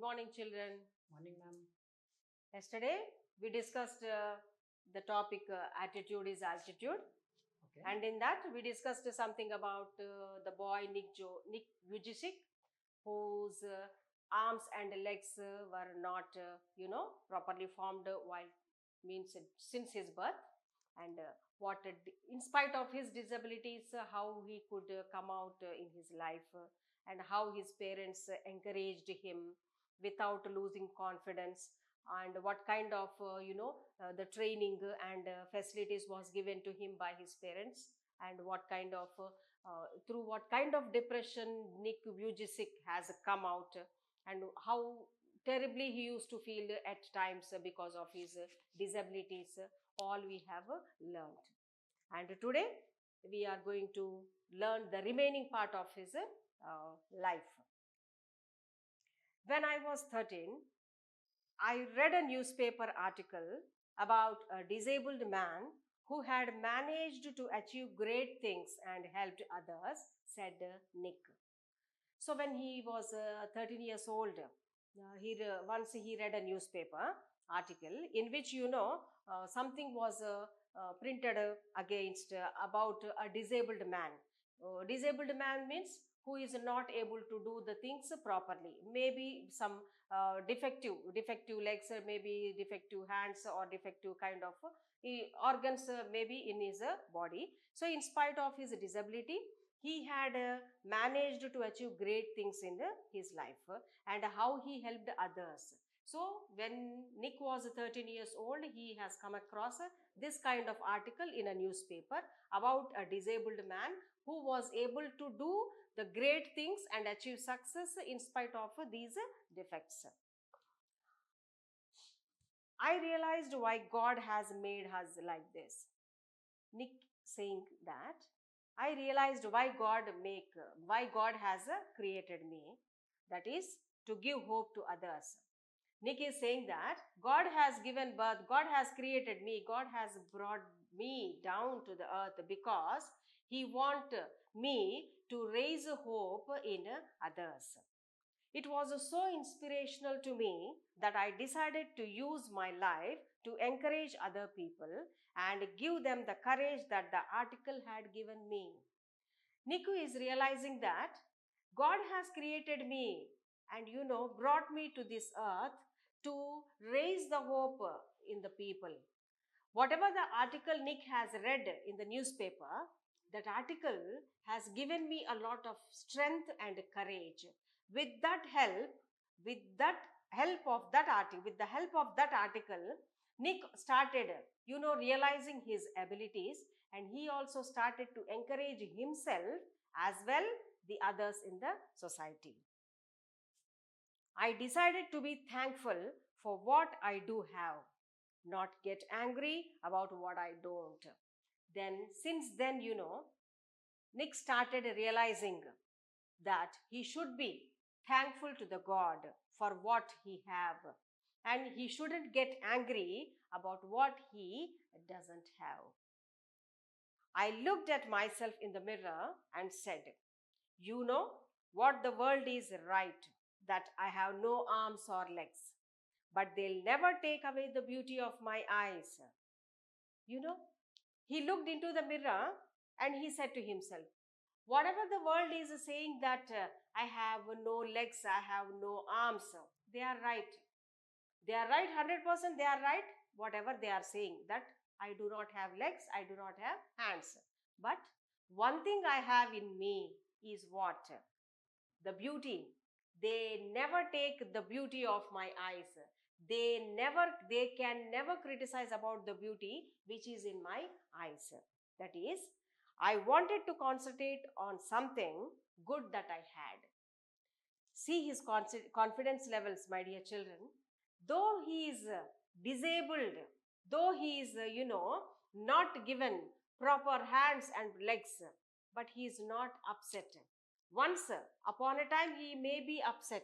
morning, children. Morning, ma'am. Yesterday, we discussed the topic attitude is altitude. Okay. And in that, we discussed something about the boy Nick Vujicic, whose arms and legs were not, properly formed while since his birth. And in spite of his disabilities, how he could come out in his life and how his parents encouraged him without losing confidence, and what kind of the training and facilities was given to him by his parents, and what kind of through what kind of depression Nick Vujicic has come out, and how terribly he used to feel at times because of his disabilities. All we have learned, and today we are going to learn the remaining part of his life. When I was 13, I read a newspaper article about a disabled man who had managed to achieve great things and helped others, said Nick. So when he was 13 years old, once he read a newspaper article in which something was printed against about a disabled man. Disabled man means who is not able to do the things properly. Maybe some defective legs, maybe defective hands, or defective kind of organs, maybe in his body. So in spite of his disability, he had managed to achieve great things in his life, and how he helped others. So when Nick was 13 years old, he has come across this kind of article in a newspaper about a disabled man who was able to do the great things and achieve success in spite of these defects. I realized why God has made us like this. Nick saying that I realized why God has created me, that is to give hope to others. Nick is saying that God has given birth, God has created me, God has brought me down to the earth because He wants me to raise hope in others. It was so inspirational to me that I decided to use my life to encourage other people and give them the courage that the article had given me. Niku is realizing that God has created me and brought me to this earth to raise the hope in the people. Whatever the article Nick has read in the newspaper, that article has given me a lot of strength and courage. With that help, with the help of that article, Nick started, realizing his abilities, and he also started to encourage himself as well the others in the society. I decided to be thankful for what I do have, not get angry about what I don't. Since then, Nick started realizing that he should be thankful to the God for what he have, and he shouldn't get angry about what he doesn't have. I looked at myself in the mirror and said, you know what, the world is right, that I have no arms or legs, but they'll never take away the beauty of my eyes. He looked into the mirror and he said to himself, whatever the world is saying that I have no legs, I have no arms, they are right. They are right, 100% they are right, whatever they are saying, that I do not have legs, I do not have hands. But one thing I have in me is what? The beauty. They never take the beauty of my eyes. They can never criticize about the beauty which is in my eyes. That is, I wanted to concentrate on something good that I had. See his confidence levels, my dear children. Though he is disabled, though he is, not given proper hands and legs, but he is not upset. Once upon a time, he may be upset.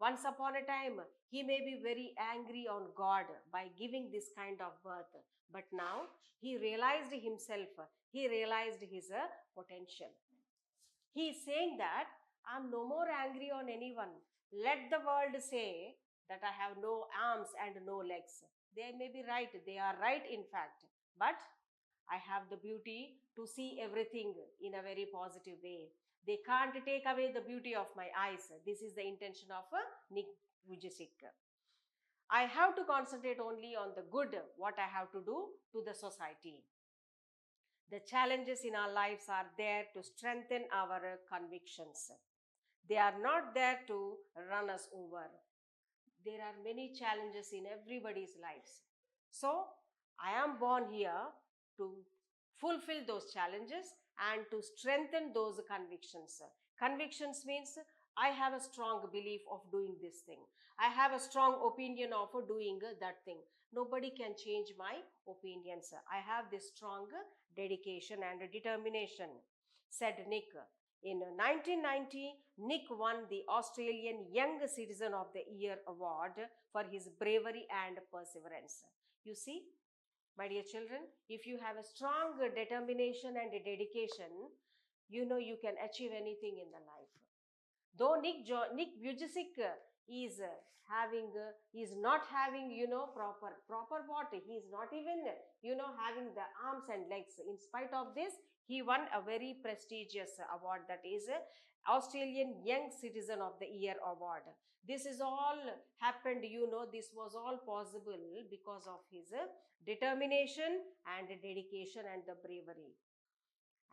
Once upon a time, he may be very angry on God by giving this kind of birth. But now, he realized himself, he realized his potential. He is saying that I'm no more angry on anyone Let the world say that I have no arms and no legs. They may be right, they are right in fact, but I have the beauty to see everything in a very positive way. They can't take away the beauty of my eyes. This is the intention of Nick Vujicic. I have to concentrate only on the good, what I have to do to the society. The challenges in our lives are there to strengthen our convictions. They are not there to run us over. There are many challenges in everybody's lives. So, I am born here to fulfill those challenges and to strengthen those convictions. Convictions means I have a strong belief of doing this thing. I have a strong opinion of doing that thing. Nobody can change my opinions. I have this strong dedication and determination, said Nick. In 1990, Nick won the Australian Young Citizen of the Year award for his bravery and perseverance. You see, my dear children, if you have a strong determination and dedication, you know you can achieve anything in the life. Though Nick Vujicic is not having, proper what? He is not even, having the arms and legs. In spite of this, he won a very prestigious award, that is Australian Young Citizen of the Year award. This is all happened, this was all possible because of his determination and dedication and the bravery.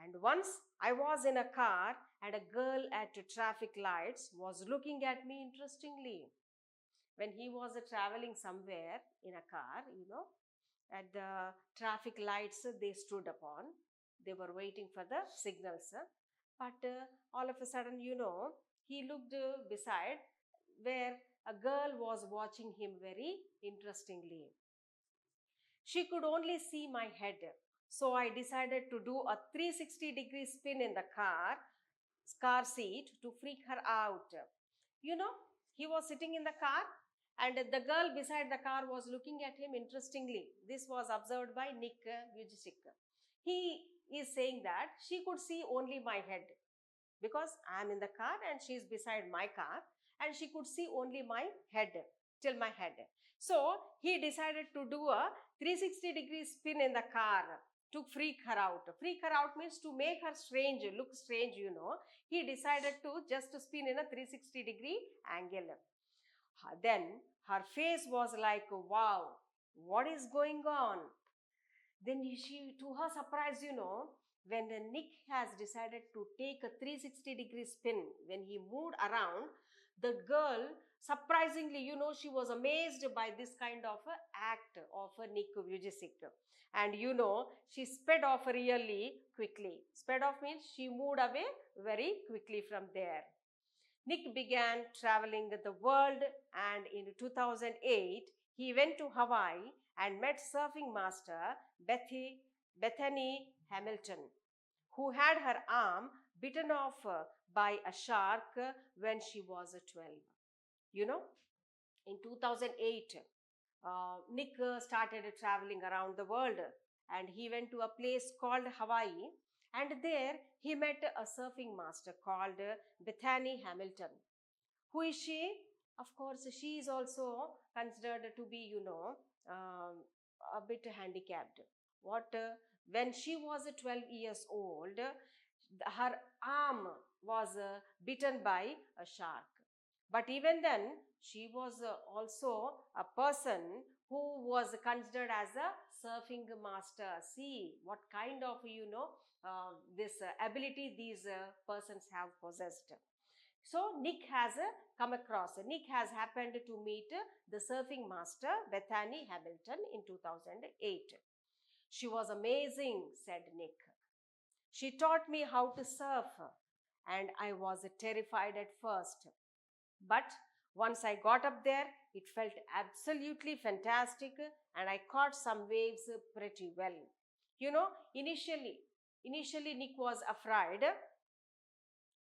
And once I was in a car and a girl at traffic lights was looking at me interestingly. When he was traveling somewhere in a car, at the traffic lights they stood upon. They were waiting for the signals. But all of a sudden, he looked beside where a girl was watching him very interestingly. She could only see my head. So I decided to do a 360-degree spin in the car seat to freak her out. You know, he was sitting in the car and the girl beside the car was looking at him interestingly. This was observed by Nick Vujicic. He is saying that she could see only my head because I am in the car and she is beside my car and she could see only my head, till my head. So he decided to do a 360-degree spin in the car to freak her out. Freak her out means to make her strange, look strange, He decided to just spin in a 360-degree angle. Then her face was like, wow, what is going on? Then she, to her surprise, when Nick has decided to take a 360-degree spin, when he moved around, the girl, surprisingly, she was amazed by this kind of act of Nick Vujicic. And she sped off really quickly. Sped off means she moved away very quickly from there. Nick began traveling the world, and in 2008, he went to Hawaii and met surfing master Bethany Hamilton, who had her arm bitten off by a shark when she was 12. In 2008, Nick started traveling around the world and he went to a place called Hawaii, and there he met a surfing master called Bethany Hamilton. Who is she? Of course, she is also considered to be, a bit handicapped. What? When she was 12 years old, her arm was bitten by a shark. But even then, she was also a person who was considered as a surfing master. See what kind of, this ability these persons have possessed. So Nick has Nick has happened to meet the surfing master Bethany Hamilton in 2008. She was amazing, said Nick. She taught me how to surf and I was terrified at first. But once I got up there, it felt absolutely fantastic and I caught some waves pretty well. Initially Nick was afraid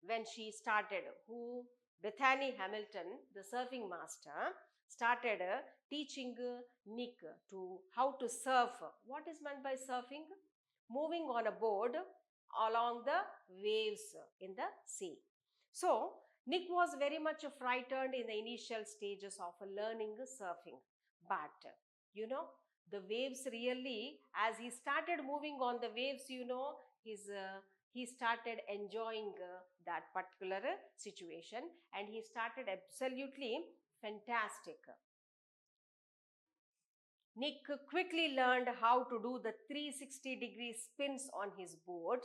when she started, Bethany Hamilton, the surfing master, started teaching Nick to how to surf. What is meant by surfing? Moving on a board along the waves in the sea. So Nick was very much frightened in the initial stages of learning surfing. But, the waves really, as he started moving on the waves, he started enjoying that particular situation, and he started absolutely fantastic. Nick quickly learned how to do the 360-degree spins on his board,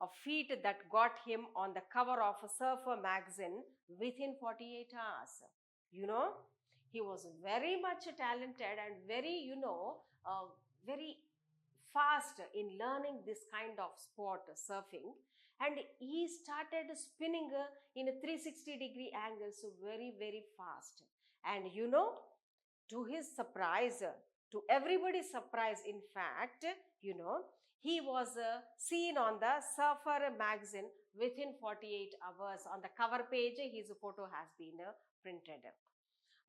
a feat that got him on the cover of a Surfer magazine within 48 hours. You know, he was very much talented and very fast in learning this kind of sport, surfing. And he started spinning in a 360-degree angles very, very fast. And to his surprise, to everybody's surprise, in fact, he was seen on the Surfer magazine within 48 hours. On the cover page, his photo has been printed.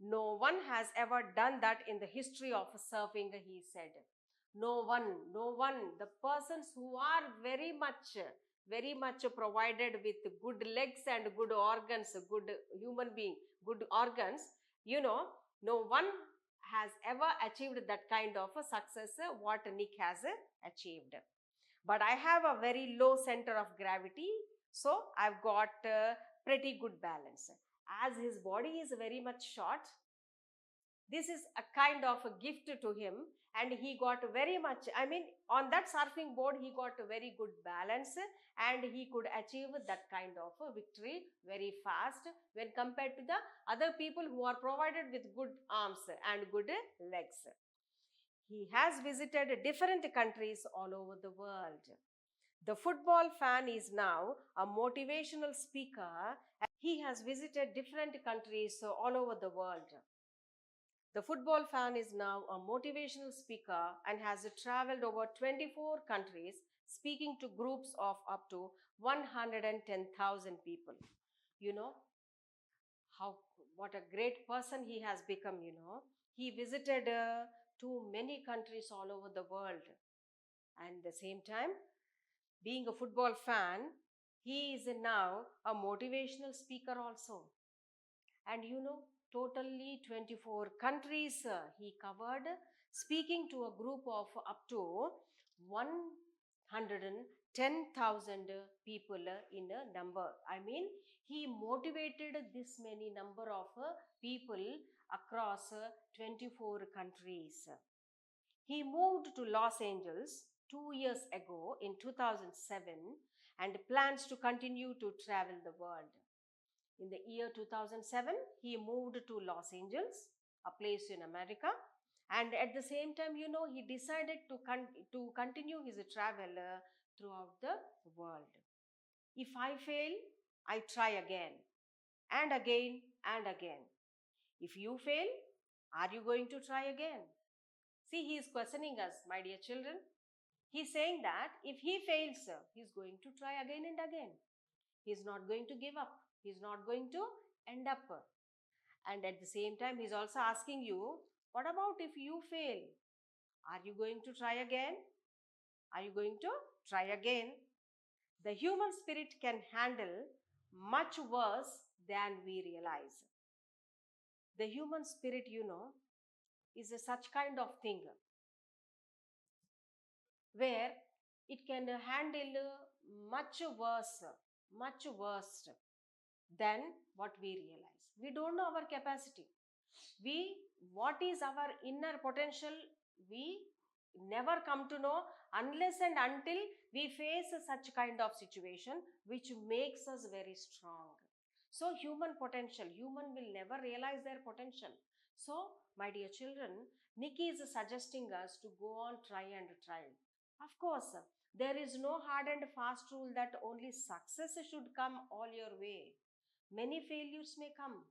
No one has ever done that in the history of surfing, he said. No one, no one. The persons who are very much provided with good legs and good organs, good human being, good organs, no one has ever achieved that kind of a success what Nick has achieved. But I have a very low center of gravity, so I've got pretty good balance. As his body is very much short, this is a kind of a gift to him, and he got very much, on that surfing board he got a very good balance, and he could achieve that kind of a victory very fast when compared to the other people who are provided with good arms and good legs. He has visited different countries all over the world. The football fan is now a motivational speaker. He has visited different countries all over the world. The football fan is now a motivational speaker and has traveled over 24 countries, speaking to groups of up to 110,000 people. You know, what a great person he has become, He visited to many countries all over the world. And at the same time, being a football fan, he is now a motivational speaker also. And totally 24 countries he covered, speaking to a group of up to 110,000 people in a number. He motivated this many number of people across 24 countries. He moved to Los Angeles 2 years ago in 2007 and plans to continue to travel the world. In the year 2007, he moved to Los Angeles, a place in America, and at the same time, he decided to continue his travel throughout the world. If I fail, I try again and again and again. If you fail, are you going to try again? See, he is questioning us, my dear children. He's saying that if he fails, he's going to try again and again. He's not going to give up. He's not going to end up. And at the same time, he's also asking you, what about if you fail? Are you going to try again? Are you going to try again? The human spirit can handle much worse than we realize. The human spirit, is a such kind of thing where it can handle much worse than what we realize. We don't know our capacity. What is our inner potential, we never come to know unless and until we face such kind of situation which makes us very strong. So human potential, human will never realize their potential. So my dear children, Nikki is suggesting us to go on try and try. Of course, there is no hard and fast rule that only success should come all your way. Many failures may come,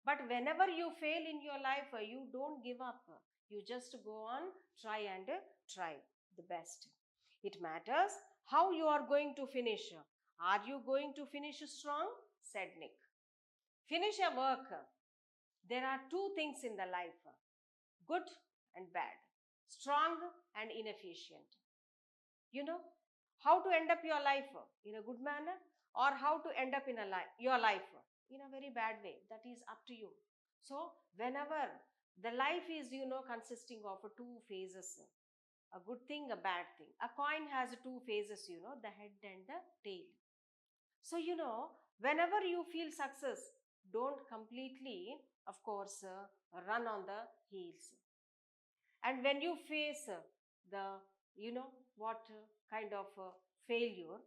but whenever you fail in your life, you don't give up. You just go on, try and try the best. It matters how you are going to finish. Are you going to finish strong? Said Nick. Finish a work. There are two things in the life, good and bad, strong and inefficient. How to end up your life in a good manner, or how to end up in your life in a very bad way. That is up to you. So whenever the life is, consisting of two phases, a good thing, a bad thing. A coin has two phases, the head and the tail. So, whenever you feel success, don't completely, of course, run on the heels. And when you face the, what kind of failure,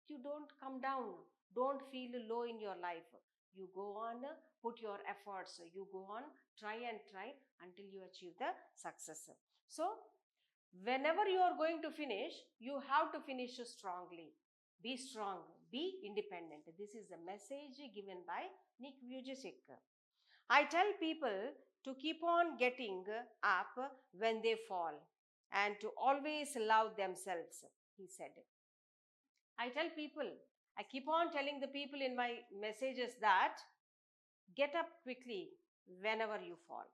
you don't come down, don't feel low in your life. You go on, put your efforts, you go on, try and try until you achieve the success. So, whenever you are going to finish, you have to finish strongly. Be strong, be independent. This is the message given by Nick Vujicic. I tell people to keep on getting up when they fall and to always love themselves, he said. I tell people, I keep on telling the people in my messages that get up quickly whenever you fall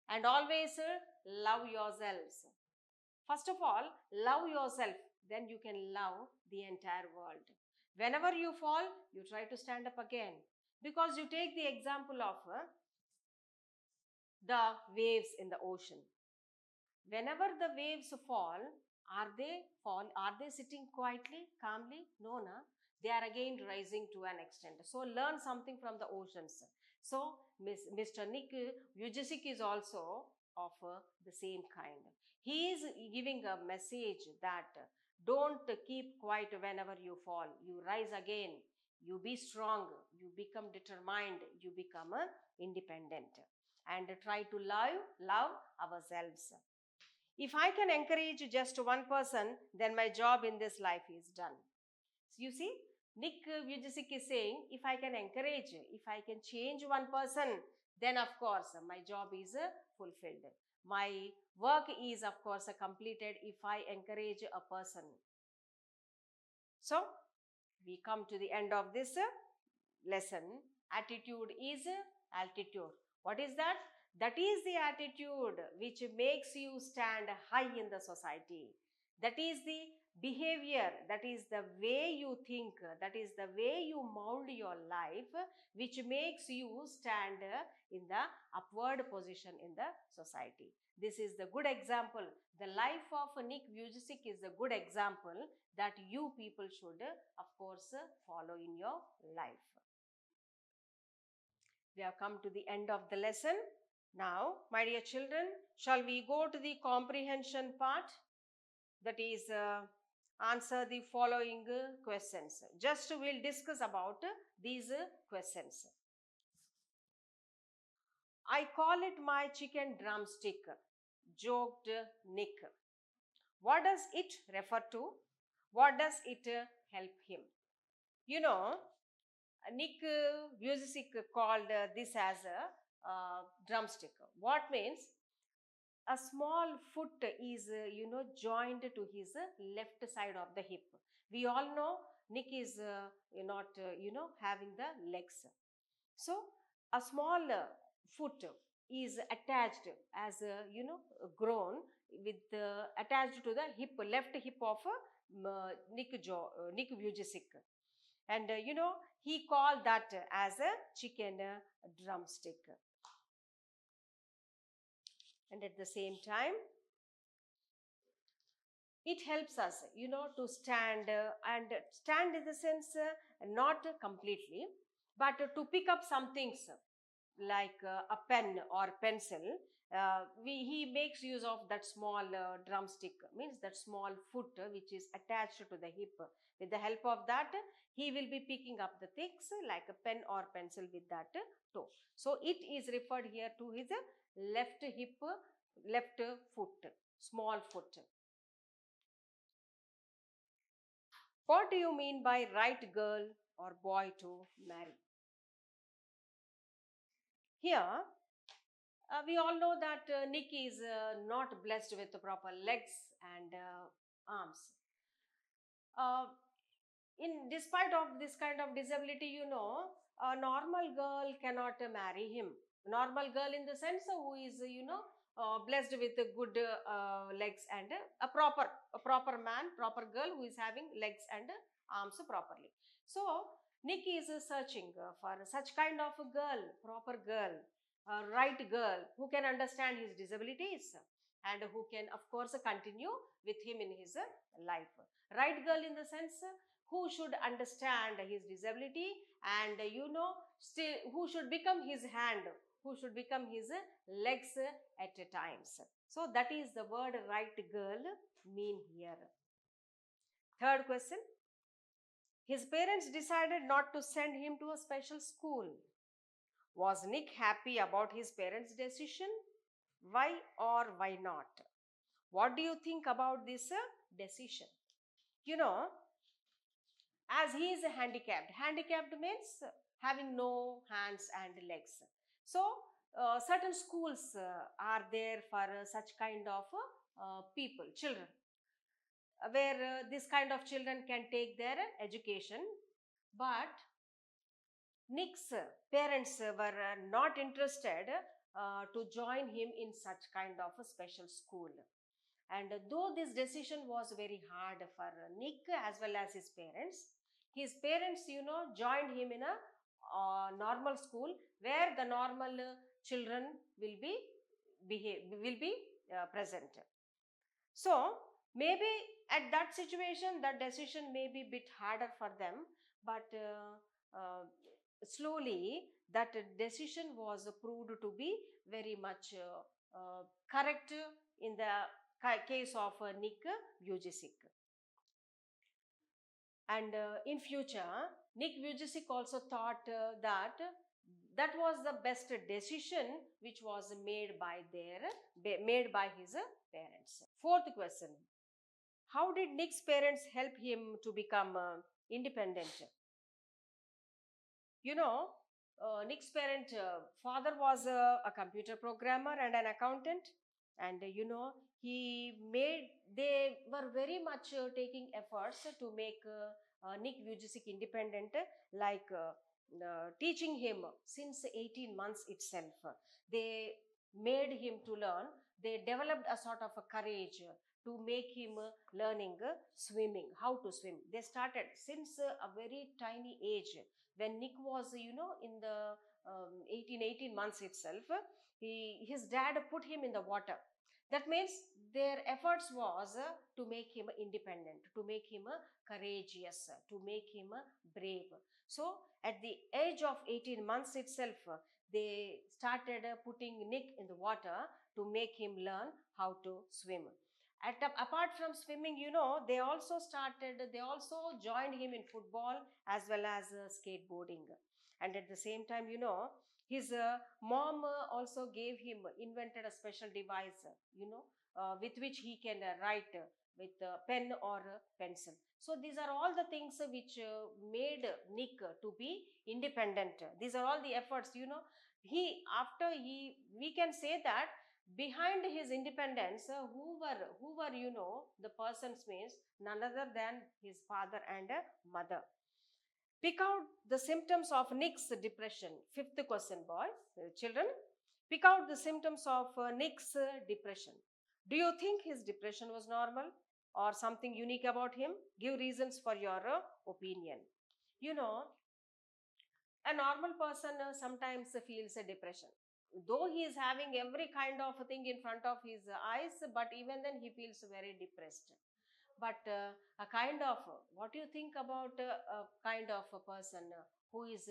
and always love yourselves. First of all, love yourself, then you can love the entire world. Whenever you fall, you try to stand up again. Because you take the example of the waves in the ocean. Whenever the waves fall, are they sitting quietly, calmly? No, na. They are again rising to an extent. So learn something from the oceans. So Mr. Nick Vujicic is also of the same kind. He is giving a message that don't keep quiet whenever you fall. You rise again. You be strong. You become determined. You become independent. And try to love ourselves. If I can encourage just one person, then my job in this life is done. So you see, Nick Vujicic is saying, if I can encourage, if I can change one person, then of course my job is fulfilled. My work is of course completed if I encourage a person. So we come to the end of this lesson. Attitude is altitude. What is that? That is the attitude which makes you stand high in the society. That is the behavior, that is the way you think, that is the way you mold your life, which makes you stand in the upward position in the society. This is the good example. The life of Nick Vujicic is a good example that you people should, of course, follow in your life. We have come to the end of the lesson. Now, my dear children, shall we go to the comprehension part? That is, answer the following questions. Just we'll discuss about these questions. I call it my chicken drumstick, joked Nick. What does it refer to? What does it help him? You know, Nick Vujicic called this as a drumstick. What means? A small foot is, joined to his left side of the hip. We all know Nick is not, having the legs. So, a small foot is attached as, grown with attached to the hip, left hip of Nick Vujicic. And, he called that as a chicken drumstick. And at the same time, it helps us, to stand and stand in the sense not completely, but to pick up some things like a pen or pencil. He makes use of that small drumstick, means that small foot which is attached to the hip. With the help of that, he will be picking up the things like a pen or pencil with that toe. So it is referred here to his left hip, left foot, small foot. What do you mean by right girl or boy to marry? Here, we all know that Nick is not blessed with the proper legs and arms. Uh, Despite of this kind of disability, a normal girl cannot marry him. Normal girl in the sense who is, blessed with good legs and a proper man, proper girl who is having legs and arms properly. So Nick is searching for such kind of a girl, proper girl, a right girl who can understand his disabilities and who can, of course, continue with him in his life. Right girl in the sense who should understand his disability and still who should become his hand, who should become his legs at times. So that is the word right girl mean here. Third question. His parents decided not to send him to a special school. Was Nick happy about his parents' decision? Why or why not? What do you think about this decision? You know, as he is handicapped, handicapped means having no hands and legs. So, certain schools are there for such kind of people, children, where this kind of children can take their education. But Nick's parents were not interested to join him in such kind of a special school. And though this decision was very hard for Nick as well as his parents, joined him in a normal school where the normal children will be present. So maybe at that situation, that decision may be a bit harder for them, but slowly that decision was proved to be very much correct in the case of Nick Vujicic. And in future, Nick Vujicic also thought that was the best decision which was made by his parents. Fourth question. How did Nick's parents help him to become independent? You know, Nick's father was a computer programmer and an accountant, and they were very much taking efforts to make Nick Vujicic independent, like teaching him since 18 months itself. They made him to learn. They developed a sort of a courage to make him learning swimming, how to swim. They started since a very tiny age. When Nick was, in the 18 months itself, his dad put him in the water. That means their efforts was to make him independent, to make him courageous, to make him brave. So at the age of 18 months itself, they started putting Nick in the water to make him learn how to swim. Apart from swimming, they also joined him in football as well as skateboarding. And at the same time, his mom also invented a special device, with which he can write with pen or pencil. So these are all the things which made Nick to be independent. These are all the efforts, we can say that behind his independence, who were the persons means none other than his father and mother. Pick out the symptoms of Nick's depression. Fifth question, boys, children. Pick out the symptoms of Nick's depression. Do you think his depression was normal or something unique about him? Give reasons for your opinion. You know, a normal person sometimes feels a depression, though he is having every kind of thing in front of his eyes, but even then he feels very depressed. But a kind of what do you think about a kind of a person who is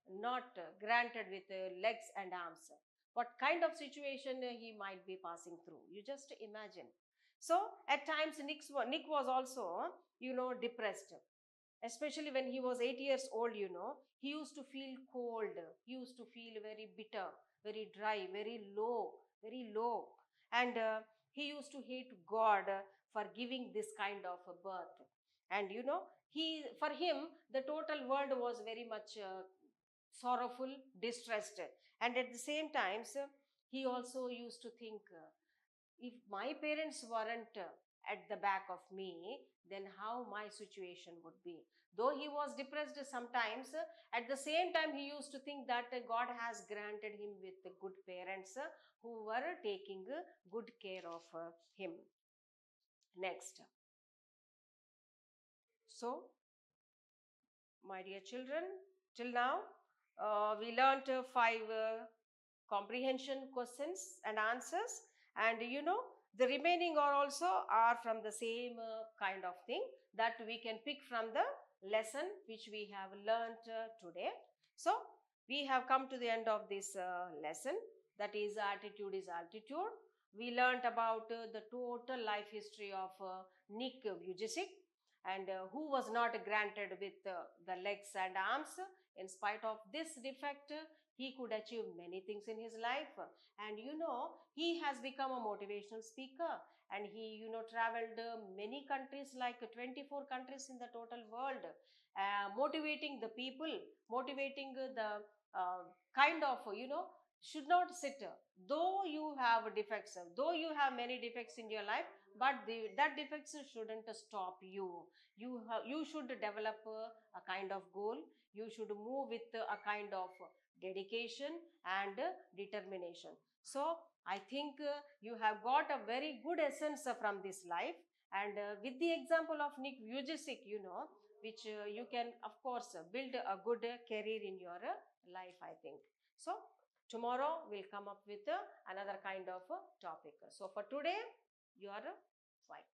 not granted with legs and arms? What kind of situation he might be passing through? You just imagine. So at times Nick was also depressed, especially when he was 8 years old. He used to feel cold, he used to feel very bitter, very dry, very low. And he used to hate God for giving this kind of a birth. And for him the total world was very much sorrowful, distressed. And at the same times, he also used to think, if my parents weren't at the back of me, then how my situation would be. Though he was depressed sometimes, at the same time he used to think that God has granted him with good parents who were taking good care of him. Next. So my dear children, till now we learnt five comprehension questions and answers, and the remaining are also are from the same kind of thing that we can pick from the lesson which we have learnt today. So we have come to the end of this lesson, that is attitude is altitude. We learnt about the total life history of Nick Vujicic, and who was not granted with the legs and arms. In spite of this defect, he could achieve many things in his life, and he has become a motivational speaker, and he traveled many countries, like 24 countries in the total world, motivating the people, motivating the uh, kind of should not sit, though you have defects, though you have many defects in your life, but that defects shouldn't stop you. You should develop a kind of goal. You should move with a kind of dedication and determination. So I think you have got a very good essence from this life, and with the example of Nick Vujicic, which you can of course build a good career in your life, I think. So tomorrow we'll come up with another kind of topic. So for today, you are fine.